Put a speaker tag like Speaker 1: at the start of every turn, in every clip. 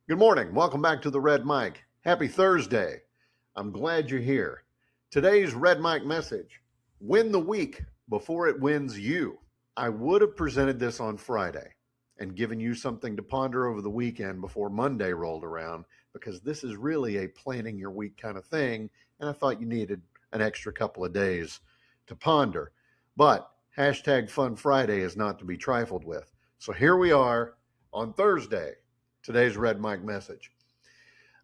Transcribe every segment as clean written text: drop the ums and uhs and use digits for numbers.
Speaker 1: Good morning. Welcome back to the Red Mic. Happy Thursday. I'm glad you're here. Today's Red Mic message: win the week before it wins you. I would have presented this on Friday and given you something to ponder over the weekend before Monday rolled around, because this is really a planning your week kind of thing, and I thought you needed an extra couple of days to ponder. But hashtag Fun Friday is not to be trifled with. So here we are on Thursday. Today's Red Mic message.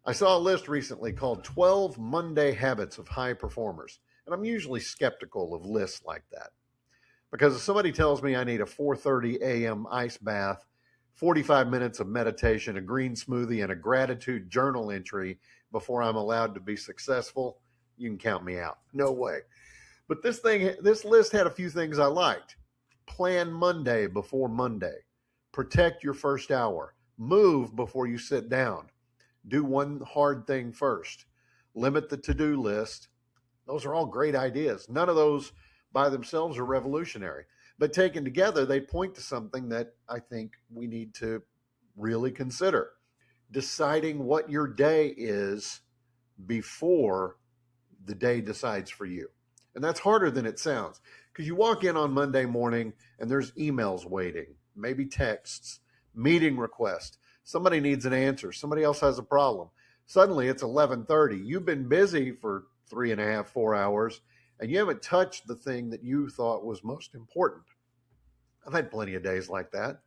Speaker 1: I saw a list recently called 12 Monday Habits of High Performers, and I'm usually skeptical of lists like that, because if somebody tells me I need a 4:30 a.m. ice bath, 45 minutes of meditation, a green smoothie, and a gratitude journal entry before I'm allowed to be successful, you can count me out. No way. But this list had a few things I liked. Plan Monday before Monday. Protect your first hour. Move before you sit down. Do one hard thing first. Limit the to-do list. Those are all great ideas. None of those by themselves are revolutionary, but taken together, they point to something that I think we need to really consider. Deciding what your day is before the day decides for you. And that's harder than it sounds, because you walk in on Monday morning and there's emails waiting, maybe texts, meeting request. Somebody needs an answer. Somebody else has a problem. Suddenly it's 11:30. You've been busy for 3.5, 4 hours, and you haven't touched the thing that you thought was most important. I've had plenty of days like that.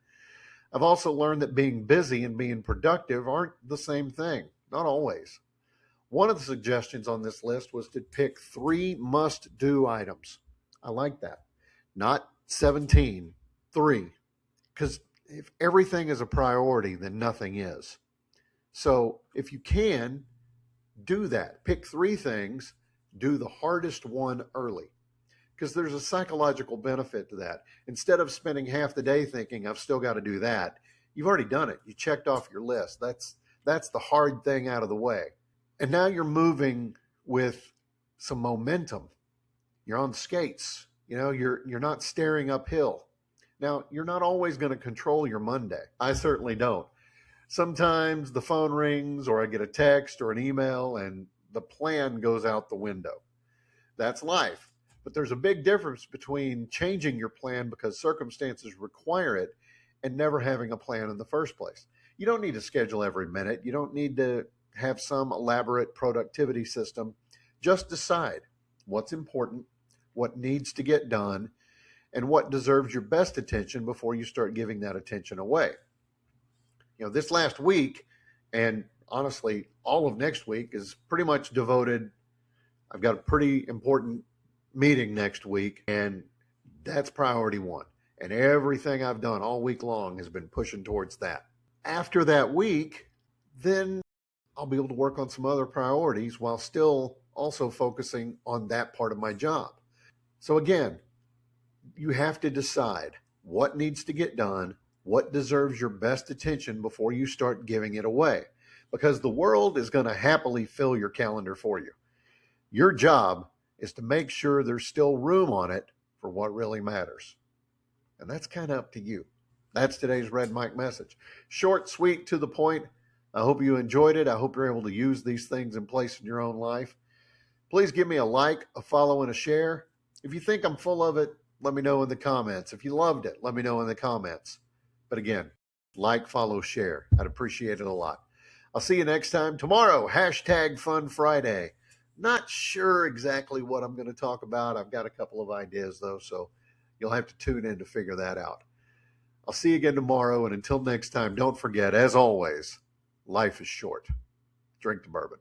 Speaker 1: I've also learned that being busy and being productive aren't the same thing. Not always. One of the suggestions on this list was to pick 3 must-do items. I like that. Not 17, 3. Because if everything is a priority, then nothing is. So if you can, do that. Pick 3 things, do the hardest one early, because there's a psychological benefit to that. Instead of spending half the day thinking, I've still got to do that, you've already done it. You checked off your list. That's the hard thing out of the way. And now you're moving with some momentum. You're on skates. You're not staring uphill. Now, you're not always going to control your Monday. I certainly don't. Sometimes the phone rings, or I get a text or an email, and the plan goes out the window. That's life. But there's a big difference between changing your plan because circumstances require it and never having a plan in the first place. You don't need to schedule every minute. You don't need to have some elaborate productivity system. Just decide what's important, what needs to get done, and what deserves your best attention before you start giving that attention away. This last week, and honestly, all of next week is pretty much devoted. I've got a pretty important meeting next week, and that's priority 1. And everything I've done all week long has been pushing towards that. After that week, then I'll be able to work on some other priorities while still also focusing on that part of my job. So again, you have to decide what needs to get done, what deserves your best attention before you start giving it away, because the world is going to happily fill your calendar for you. Your job is to make sure there's still room on it for what really matters. And that's kind of up to you. That's today's Red Mic message. Short, sweet, to the point. I hope you enjoyed it. I hope you're able to use these things in place in your own life. Please give me a like, a follow, and a share. If you think I'm full of it, let me know in the comments. If you loved it, let me know in the comments. But again, like, follow, share. I'd appreciate it a lot. I'll see you next time. Tomorrow, hashtag Fun Friday. Not sure exactly what I'm going to talk about. I've got a couple of ideas, though, so you'll have to tune in to figure that out. I'll see you again tomorrow, and until next time, don't forget, as always, life is short. Drink the bourbon.